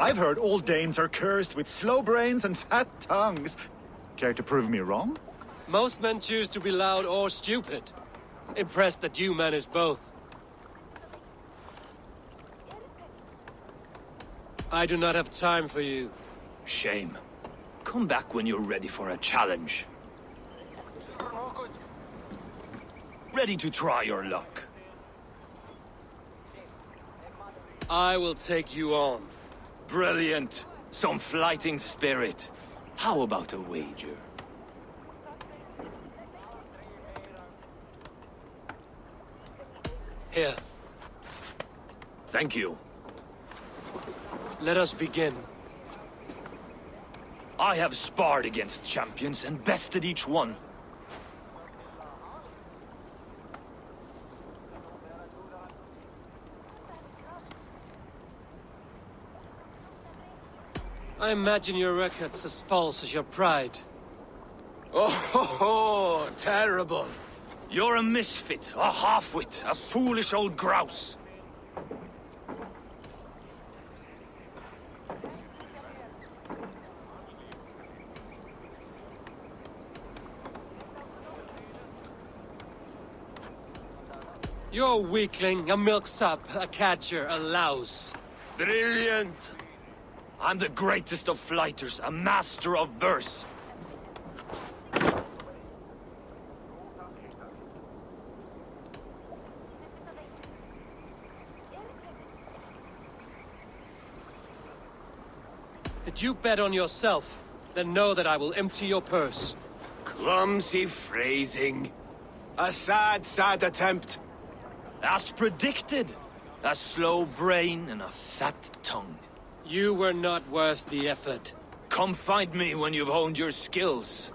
I've heard all Danes are cursed with slow brains and fat tongues. Care to prove me wrong? Most men choose to be loud or stupid. Impressed that you manage both. I do not have time for you. Shame. Come back when you're ready for a challenge. Ready to try your luck. I will take you on. Brilliant. Some fighting spirit. How about a wager? Here. Thank you. Let us begin. I have sparred against champions and bested each one. I imagine your record's as false as your pride. Oh, terrible. You're a misfit, a half-wit, a foolish old grouse. You're a weakling, a milksop, a catcher, a louse. Brilliant! I'm the greatest of flighters, a master of verse. Did you bet on yourself? Then know that I will empty your purse. Clumsy phrasing. A sad, sad attempt. As predicted. A slow brain and a fat tongue. You were not worth the effort. Come find me when you've honed your skills.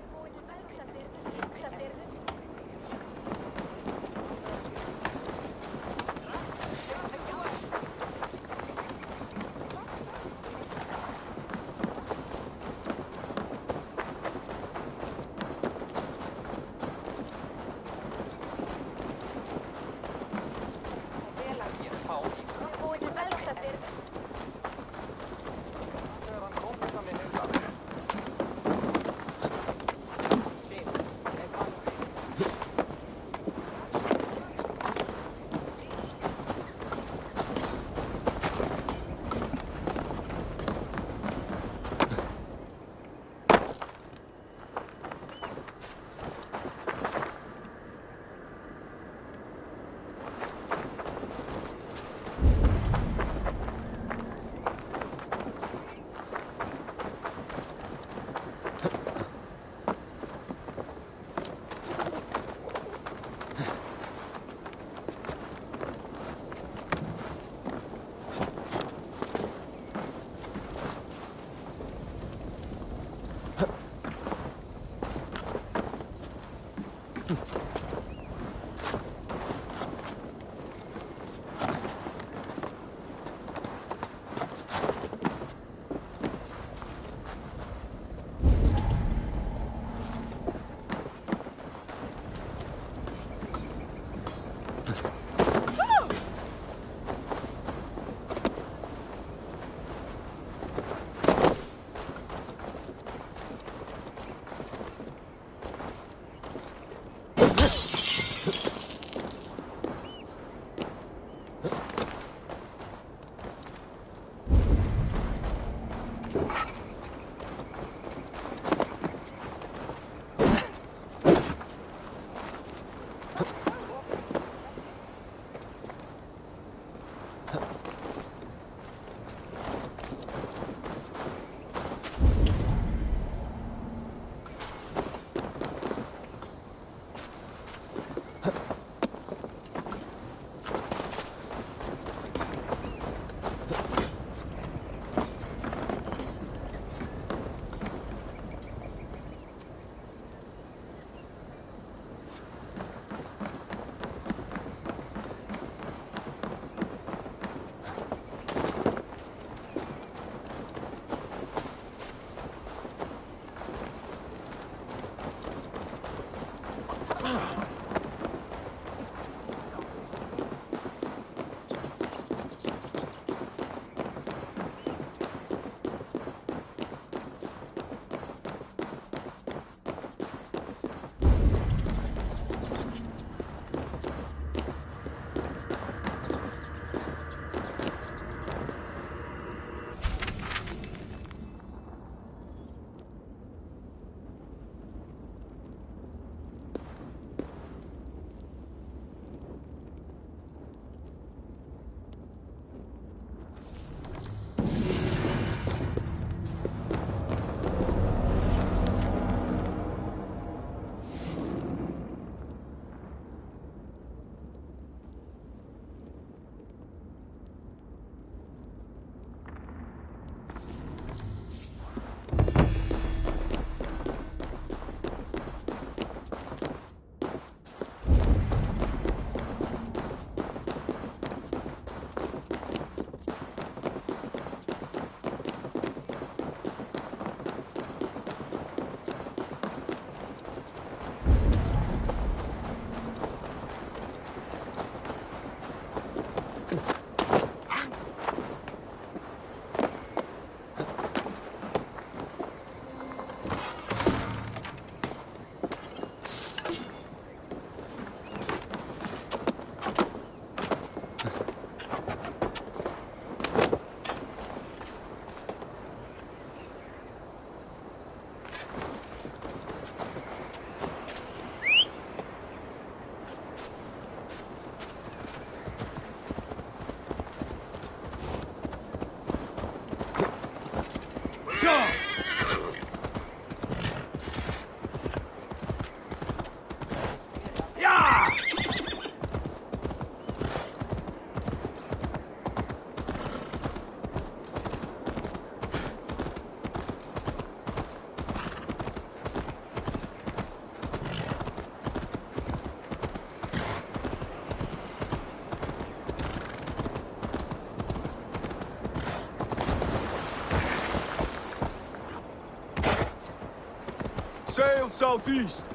Sail southeast.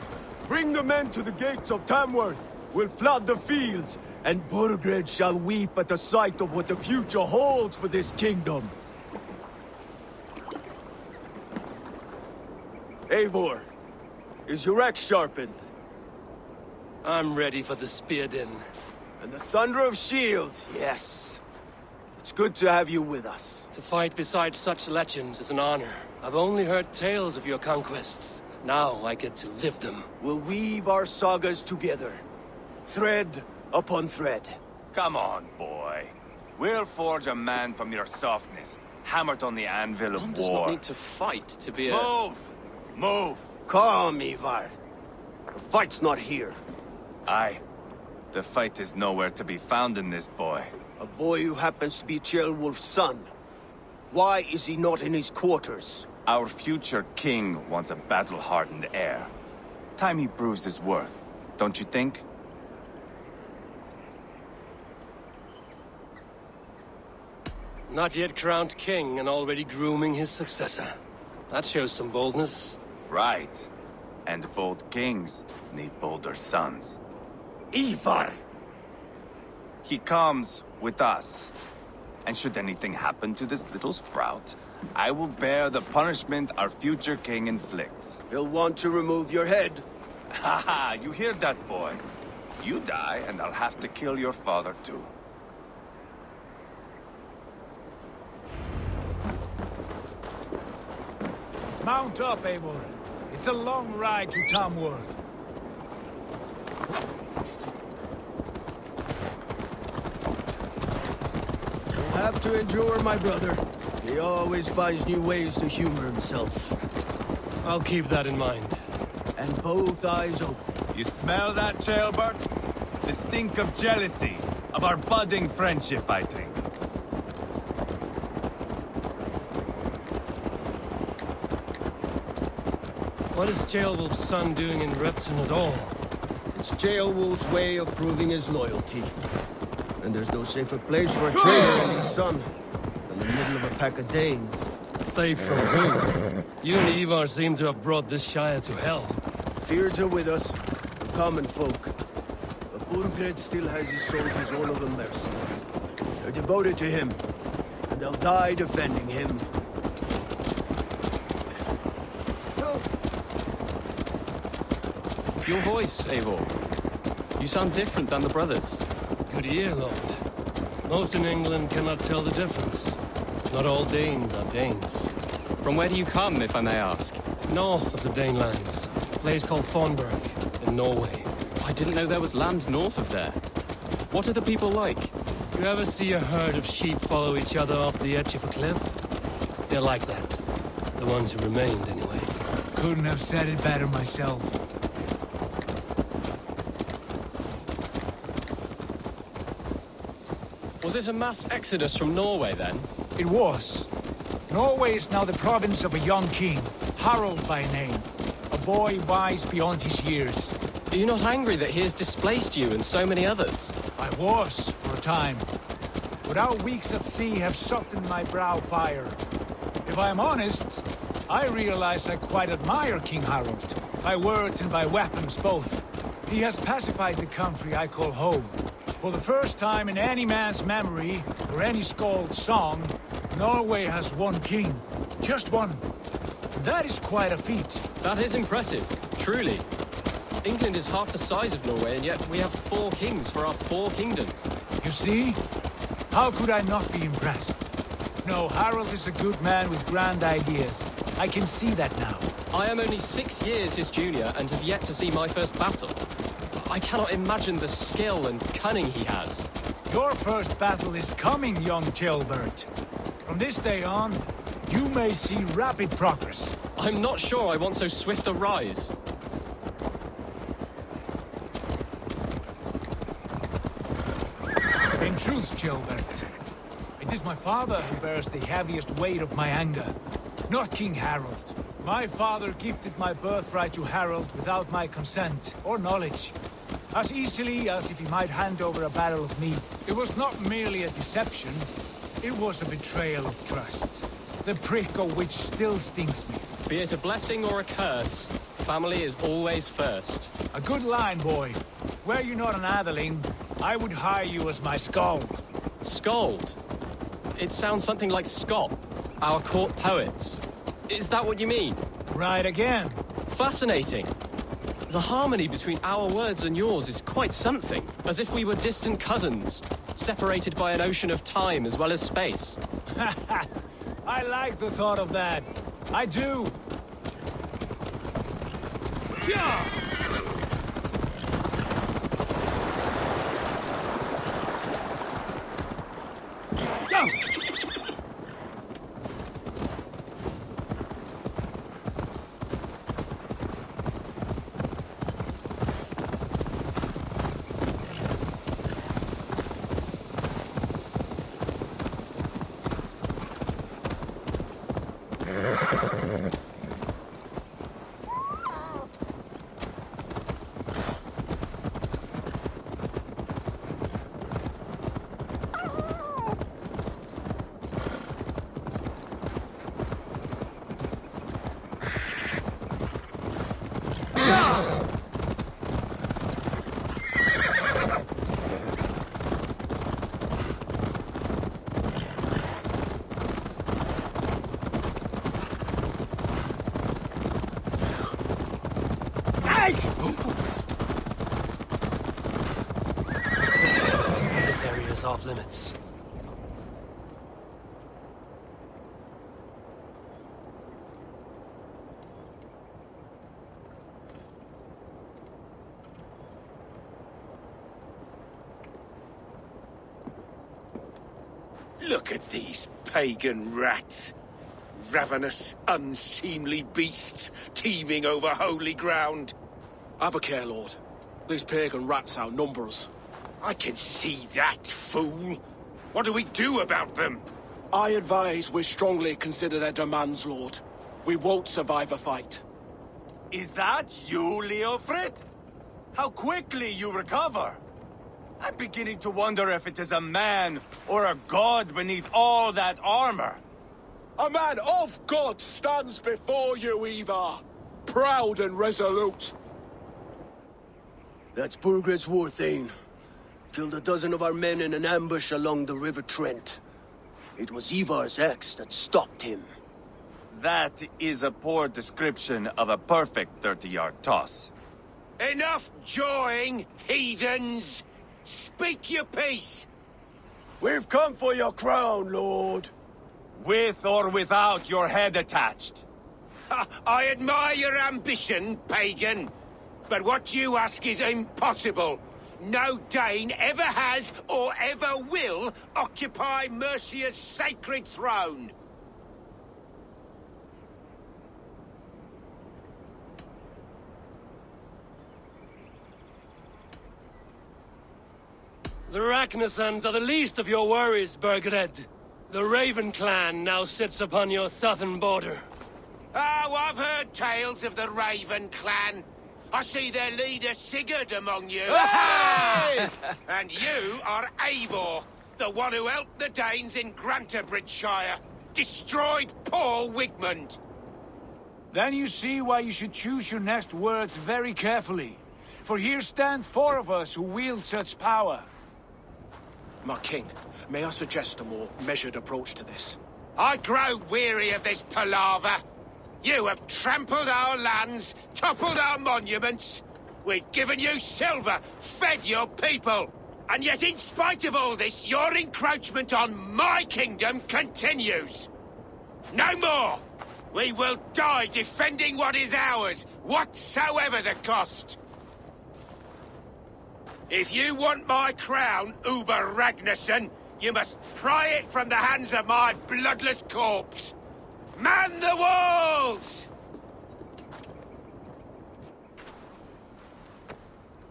Bring the men to the gates of Tamworth. We'll flood the fields, and Burgred shall weep at the sight of what the future holds for this kingdom. Eivor, is your axe sharpened? I'm ready for the spear din. And the thunder of shields, yes. It's good to have you with us. To fight beside such legends is an honor. I've only heard tales of your conquests. Now I get to live them. We'll weave our sagas together, thread upon thread. Come on, boy. We'll forge a man from your softness, hammered on the anvil of One war. does not need to fight to be a... Move! Move! Calm, Ivar. The fight's not here. Aye. The fight is nowhere to be found in this boy. A boy who happens to be Ceolwulf's son. Why is he not in his quarters? Our future king wants a battle-hardened heir. Time he proves his worth, don't you think? Not yet crowned king and already grooming his successor. That shows some boldness. Right. And bold kings need bolder sons. Ivar! He comes with us. And should anything happen to this little sprout, I will bear the punishment our future king inflicts. He'll want to remove your head. Haha, you hear that, boy? You die, and I'll have to kill your father, too. Mount up, Eivor. It's a long ride to Tamworth. You'll have to endure, my brother. He always finds new ways to humor himself. I'll keep that in mind. And both eyes open. You smell that, Jailbird? The stink of jealousy, of our budding friendship, I think. What is Jailwolf's son doing in Repton at all? It's Jailwolf's way of proving his loyalty. And there's no safer place for a traitor and his son than the middle of a pack of Danes. Safe from who? You and Ivar seem to have brought this Shire to hell. Fears are with us, the common folk. But Burgred still has his soldiers all over mercy. They're devoted to him, and they'll die defending him. Your voice, Eivor. You sound different than the brothers. Good ear, Lord. Most in England cannot tell the difference. Not all Danes are Danes. From where do you come, if I may ask? North of the Danelands. A place called Thornburg, in Norway. I didn't know there was land north of there. What are the people like? You ever see a herd of sheep follow each other off the edge of a cliff? They're like that. The ones who remained, anyway. Couldn't have said it better myself. Was it a mass exodus from Norway, then? It was. Norway is now the province of a young king, Harald by name. A boy wise beyond his years. Are you not angry that he has displaced you and so many others? I was, for a time. But our weeks at sea have softened my brow fire. If I am honest, I realize I quite admire King Harald. By words and by weapons, both. He has pacified the country I call home. For the first time in any man's memory, or any skald's song, Norway has one king. Just one. And that is quite a feat. That is impressive, truly. England is half the size of Norway, and yet we have 4 kings for our 4 kingdoms. You see? How could I not be impressed? No, Harald is a good man with grand ideas. I can see that now. I am only 6 years his junior and have yet to see my first battle. I cannot imagine the skill and cunning he has. Your first battle is coming, young Jailbird. From this day on, you may see rapid progress. I'm not sure I want so swift a rise. In truth, Jailbird, it is my father who bears the heaviest weight of my anger, not King Harald. My father gifted my birthright to Harald without my consent or knowledge. As easily as if he might hand over a barrel of meat. It was not merely a deception, it was a betrayal of trust. The prick of which still stings me. Be it a blessing or a curse, family is always first. A good line, boy. Were you not an Atheling, I would hire you as my skald. Skald? It sounds something like Scott, our court poets. Is that what you mean? Right again. Fascinating. The harmony between our words and yours is quite something. As if we were distant cousins, separated by an ocean of time as well as space. I like the thought of that. I do. Yeah! Go! This area is off limits. Look at these pagan rats. Ravenous, unseemly beasts teeming over holy ground. Have a care, Lord. These pagan rats outnumber us. I can see that, fool. What do we do about them? I advise we strongly consider their demands, Lord. We won't survive a fight. Is that you, Leofrid? How quickly you recover! I'm beginning to wonder if it is a man or a god beneath all that armor. A man of God stands before you, Eva. Proud and resolute. That's Burgred's war thane. Killed a dozen of our men in an ambush along the River Trent. It was Ivar's axe that stopped him. That is a poor description of a perfect 30-yard toss. Enough jawing, heathens! Speak your piece! We've come for your crown, Lord. With or without your head attached. I admire your ambition, pagan. But what you ask is impossible. No Dane ever has or ever will occupy Mercia's sacred throne. The Ragnarsons are the least of your worries, Burgred. The Raven clan now sits upon your southern border. Oh, I've heard tales of the Raven clan. I see their leader Sigurd among you. And you are Eivor, the one who helped the Danes in Grantabridgeshire. Destroyed poor Wigmund. Then you see why you should choose your next words very carefully. For here stand 4 of us who wield such power. My king, may I suggest a more measured approach to this? I grow weary of this palaver. You have trampled our lands, toppled our monuments. We've given you silver, fed your people. And yet in spite of all this, your encroachment on my kingdom continues. No more! We will die defending what is ours, whatsoever the cost. If you want my crown, Ubba Ragnarsson, you must pry it from the hands of my bloodless corpse. Man the walls!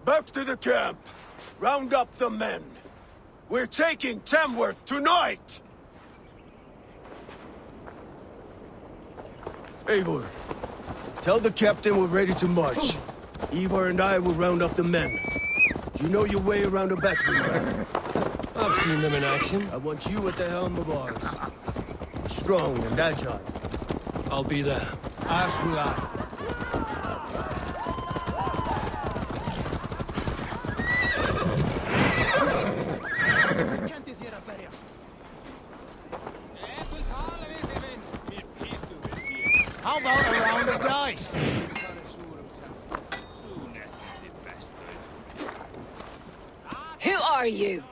Back to the camp. Round up the men. We're taking Tamworth tonight! Eivor, tell the captain we're ready to march. Eivor and I will round up the men. Do you know your way around a battery ram? I've seen them in action. I want you at the helm of ours. Strong and agile. I'll be there. As will I. How about a round of dice? Who are you?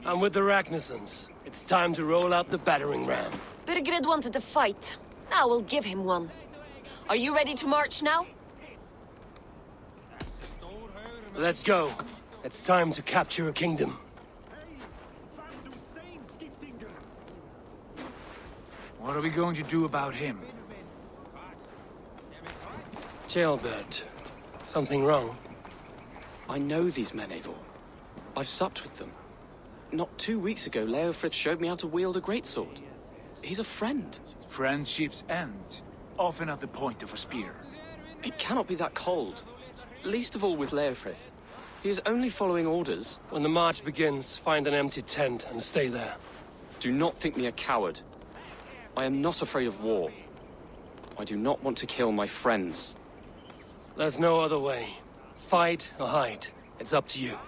I'm with the Ragnarsons. It's time to roll out the battering ram. Burgred wanted to fight. Now we'll give him one. Are you ready to march now? Let's go. It's time to capture a kingdom. What are we going to do about him? Jailbird. Something wrong? I know these men, Eivor. I've supped with them. Not 2 weeks ago, Leofrith showed me how to wield a greatsword. He's a friend. Friendships end, often at the point of a spear. It cannot be that cold. Least of all with Leofrith. He is only following orders. When the march begins, find an empty tent and stay there. Do not think me a coward. I am not afraid of war. I do not want to kill my friends. There's no other way. Fight or hide. It's up to you.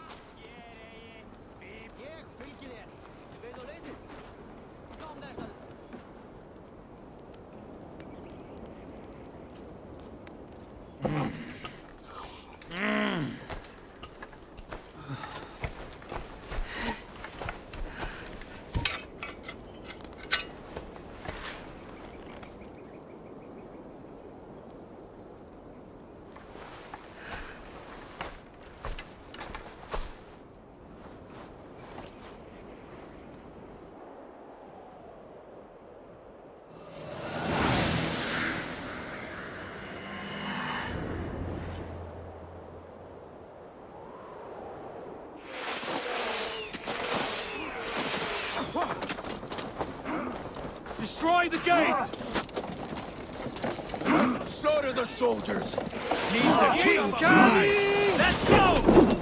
the gate! Slaughter the soldiers! Leave the king behind! Let's go!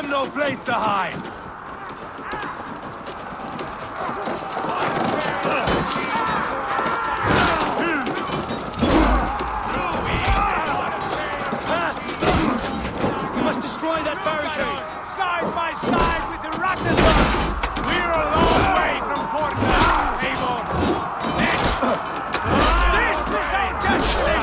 No place to hide! We must destroy that barricade! Side by side with the Ragnarok! We're a long way from Fortnite, Avon! This is our destiny!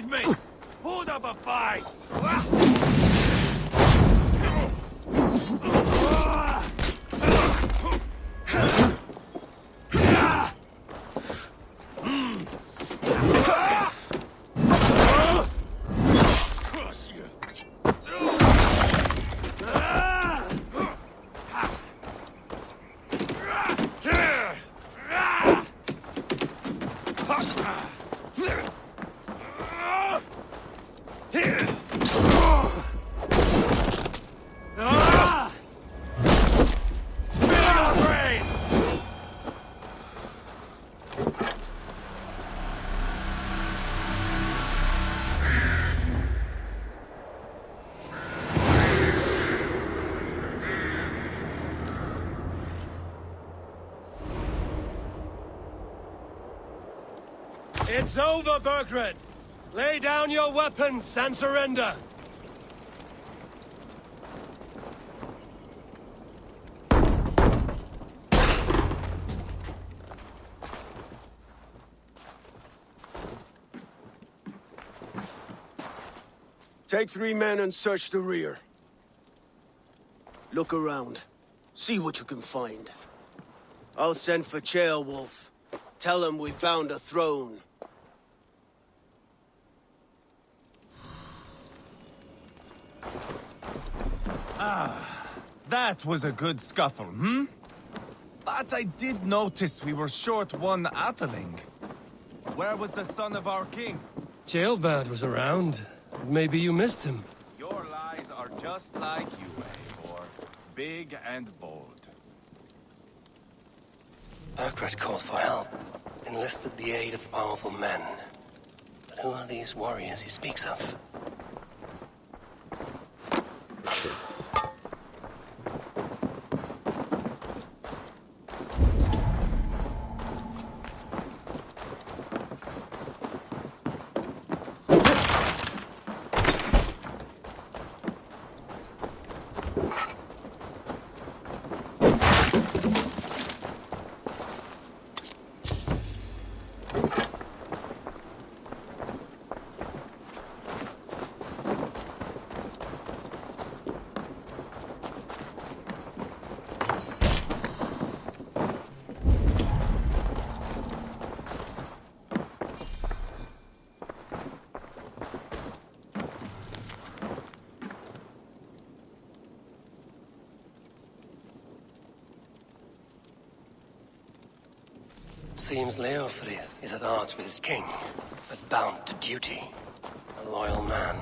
with me! Put up a fight! It's over, Burgred! Lay down your weapons and surrender! Take 3 men and search the rear. Look around. See what you can find. I'll send for Ceolwulf. Tell him we found a throne. That was a good scuffle, hmm? But I did notice we were short one Atheling. Where was the son of our king? Ceolbert was around. Maybe you missed him. Your lies are just like you, Eivor. Big and bold. Burgred called for help. Enlisted the aid of powerful men. But who are these warriors he speaks of? Seems Leofrith is at odds with his king, but bound to duty. A loyal man.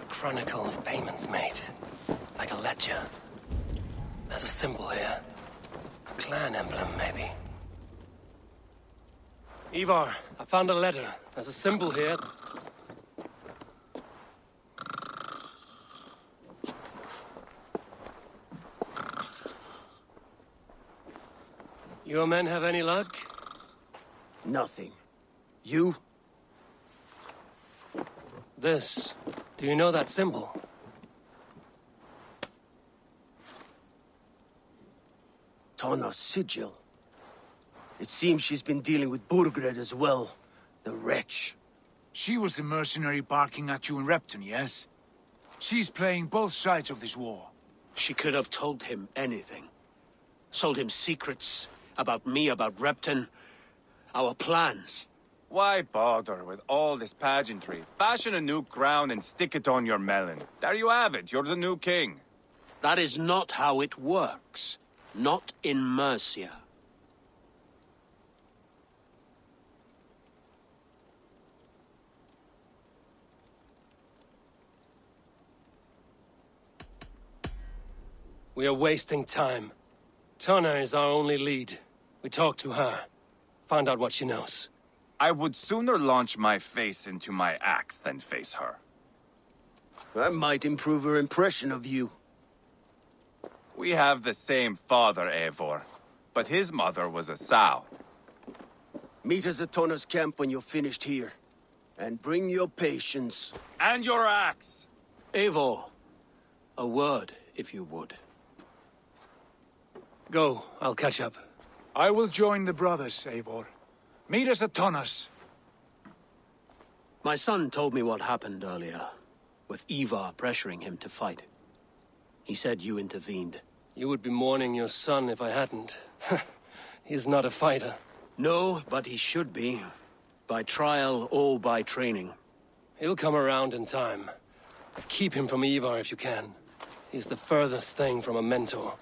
Chronicle of payments made. Like a ledger. There's a symbol here. A clan emblem, maybe. Ivar, I found a letter. There's a symbol here. Your men have any luck? Nothing. You? This. Do you know that symbol? Tana's sigil. It seems she's been dealing with Burgred as well. The wretch. She was the mercenary barking at you in Repton, yes? She's playing both sides of this war. She could have told him anything. Sold him secrets about me, about Repton, our plans. Why bother with all this pageantry? Fashion a new crown and stick it on your melon. There you have it, you're the new king. That is not how it works. Not in Mercia. We are wasting time. Tana is our only lead. We talk to her. Find out what she knows. I would sooner launch my face into my axe than face her. That might improve her impression of you. We have the same father, Eivor, but his mother was a sow. Meet us at Tona's camp when you're finished here. And bring your patience. And your axe! Eivor, a word, if you would. Go, I'll catch up. I will join the brothers, Eivor. Meet us at Tonas. My son told me what happened earlier, with Ivar pressuring him to fight. He said you intervened. You would be mourning your son if I hadn't. He's not a fighter. No, but he should be. By trial or by training. He'll come around in time. Keep him from Ivar if you can. He's the furthest thing from a mentor.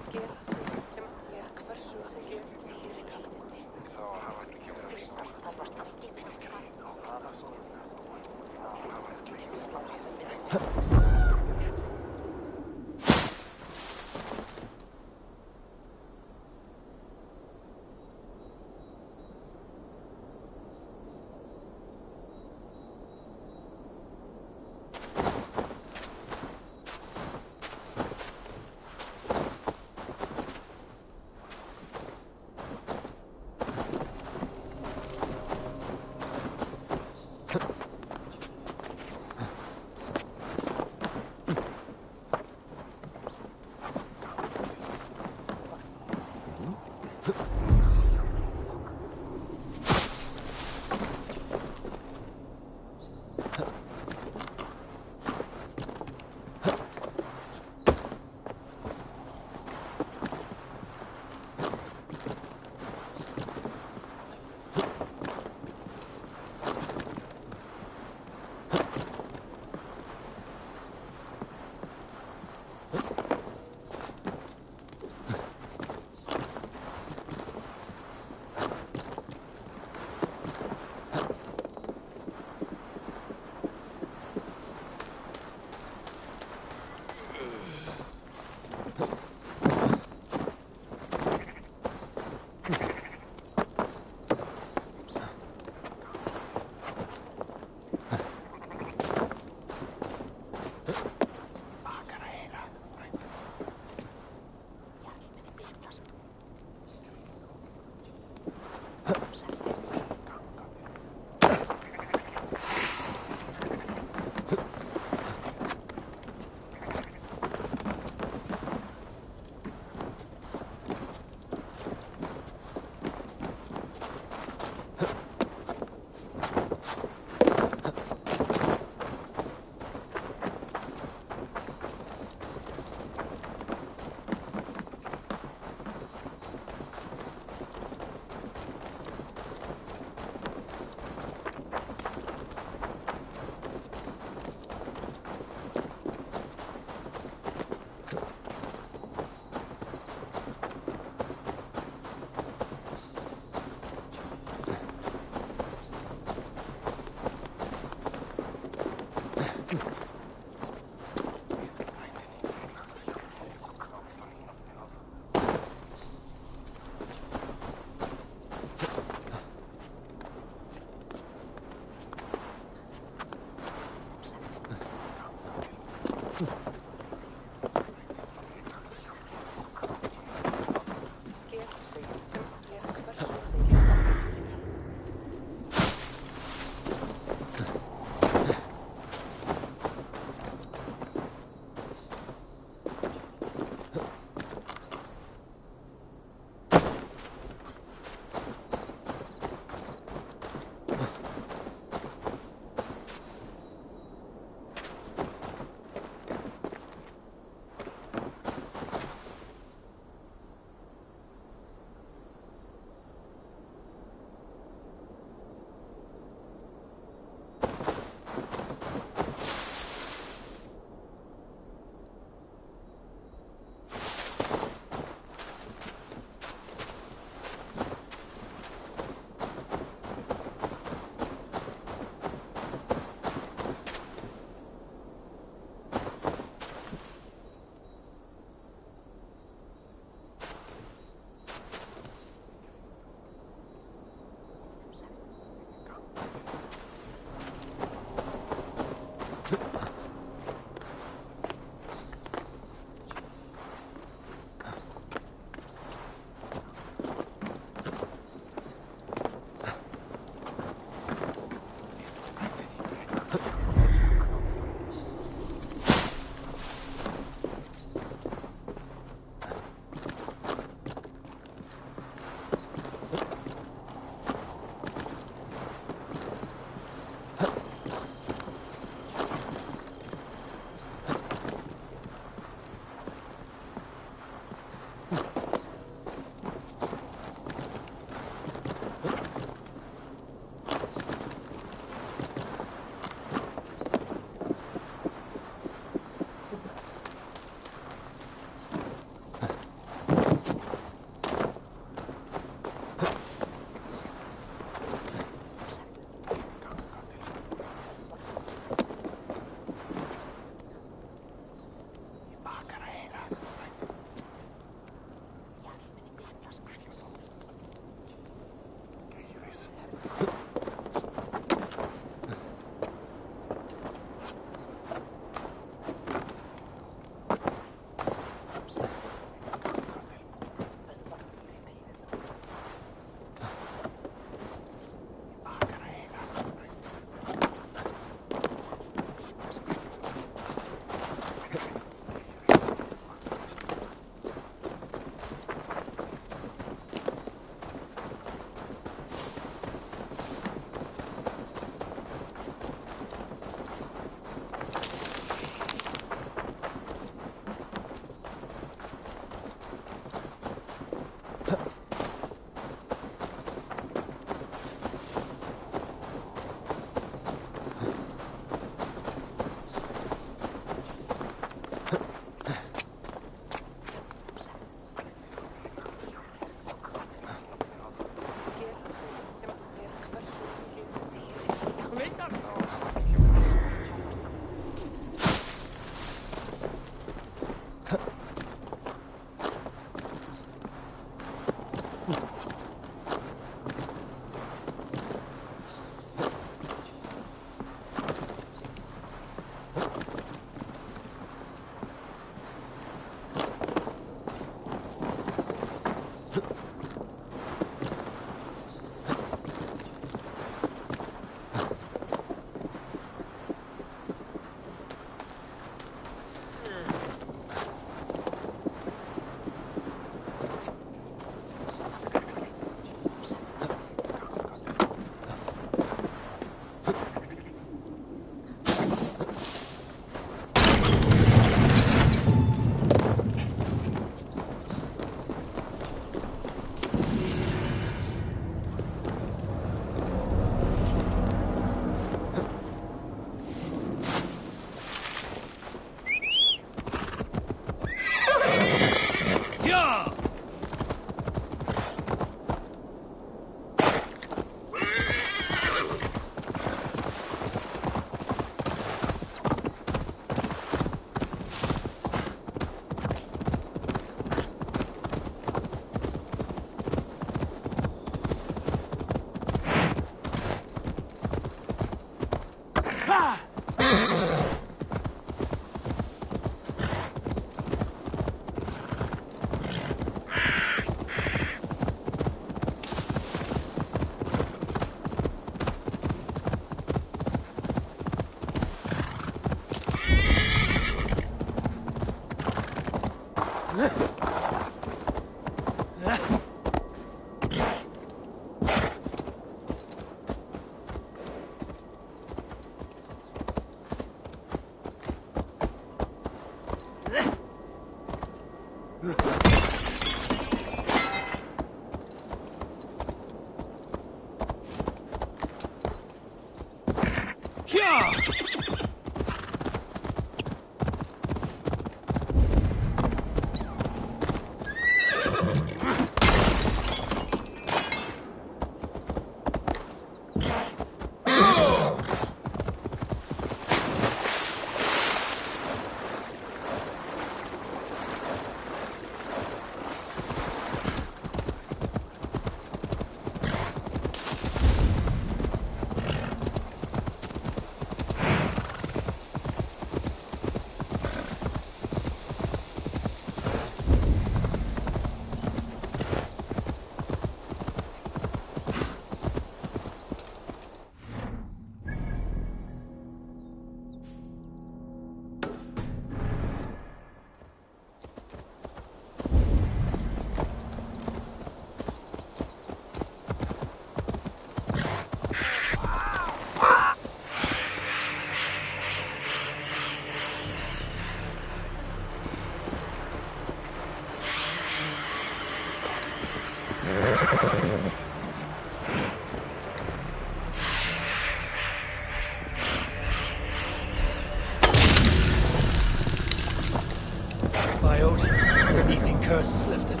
By Odin, the Ethan curse is lifted.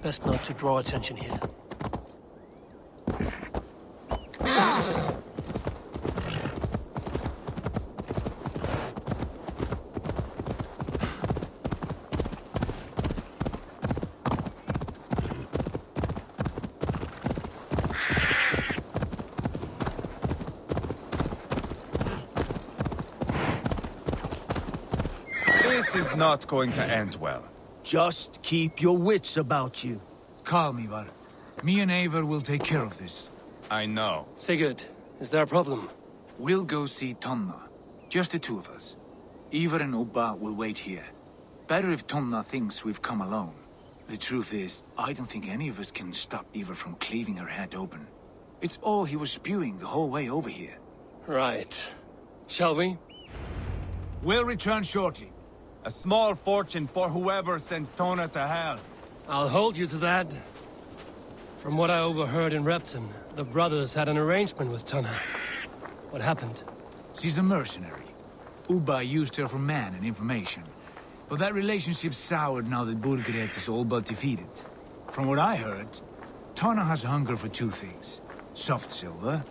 Best not to draw attention here. This is not going to end well. Just keep your wits about you. Calm, Ivar. Me and Eivor will take care of this. I know. Sigurd, is there a problem? We'll go see Tonna. Just the two of us. Ivar and Ubba will wait here. Better if Tonna thinks we've come alone. The truth is, I don't think any of us can stop Ivar from cleaving her head open. It's all he was spewing the whole way over here. Right. Shall we? We'll return shortly. A small fortune for whoever sent Tona to hell. I'll hold you to that. From what I overheard in Repton, the brothers had an arrangement with Tunna. What happened? She's a mercenary. Ubba used her for man and information. But that relationship soured now that Burgred is all but defeated. From what I heard, Tunna has hunger for two things. Soft silver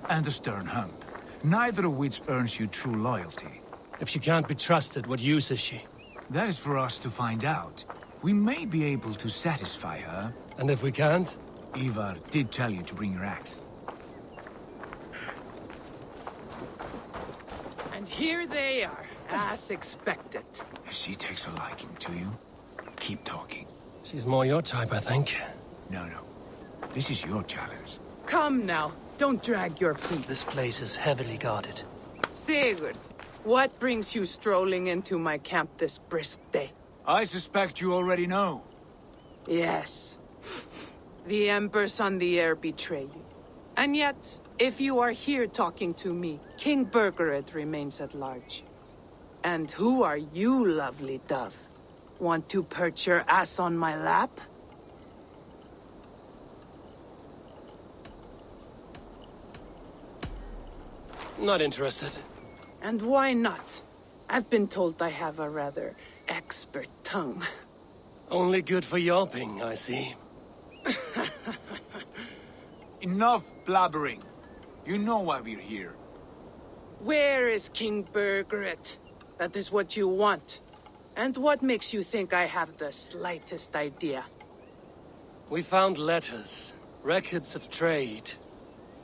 and a stern hump. Neither of which earns you true loyalty. If she can't be trusted, what use is she? That is for us to find out. We may be able to satisfy her. And if we can't? Ivar did tell you to bring your axe. And here they are, as expected. If she takes a liking to you, keep talking. She's more your type, I think. No. This is your challenge. Come now, don't drag your feet. This place is heavily guarded. Sigurd, what brings you strolling into my camp this brisk day? I suspect you already know. Yes. The Embers on the air betray you. And yet, if you are here talking to me, King Burgred remains at large. And who are you, lovely dove? Want to perch your ass on my lap? Not interested. And why not? I've been told I have a rather expert tongue. Only good for yelping, I see. Enough blabbering. You know why we're here. Where is King Burgred? That is what you want. And what makes you think I have the slightest idea? We found letters, records of trade.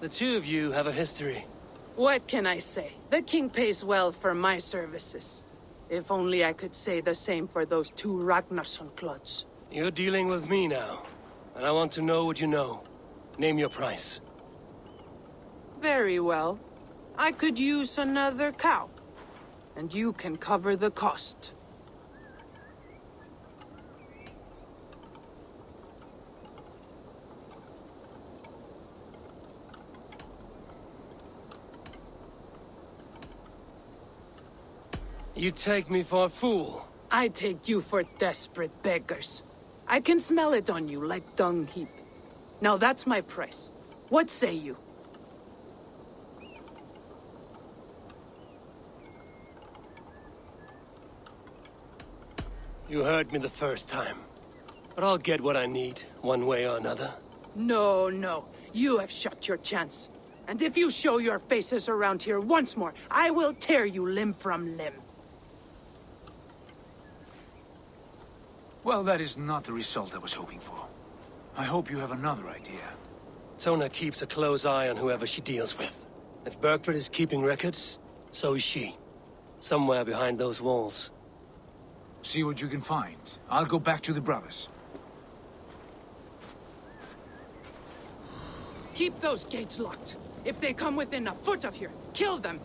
The two of you have a history. What can I say? The king pays well for my services. If only I could say the same for those two Ragnarsson clods. You're dealing with me now, and I want to know what you know. Name your price. Very well. I could use another cow. And you can cover the cost. You take me for a fool. I take you for desperate beggars. I can smell it on you like dung heap. Now that's my price. What say you? You heard me the first time. But I'll get what I need, one way or another. No. You have shot your chance. And if you show your faces around here once more, I will tear you limb from limb. Well, that is not the result I was hoping for. I hope you have another idea. Tona keeps a close eye on whoever she deals with. If Burgred is keeping records, so is she. Somewhere behind those walls. See what you can find. I'll go back to the brothers. Keep those gates locked. If they come within a foot of here, kill them.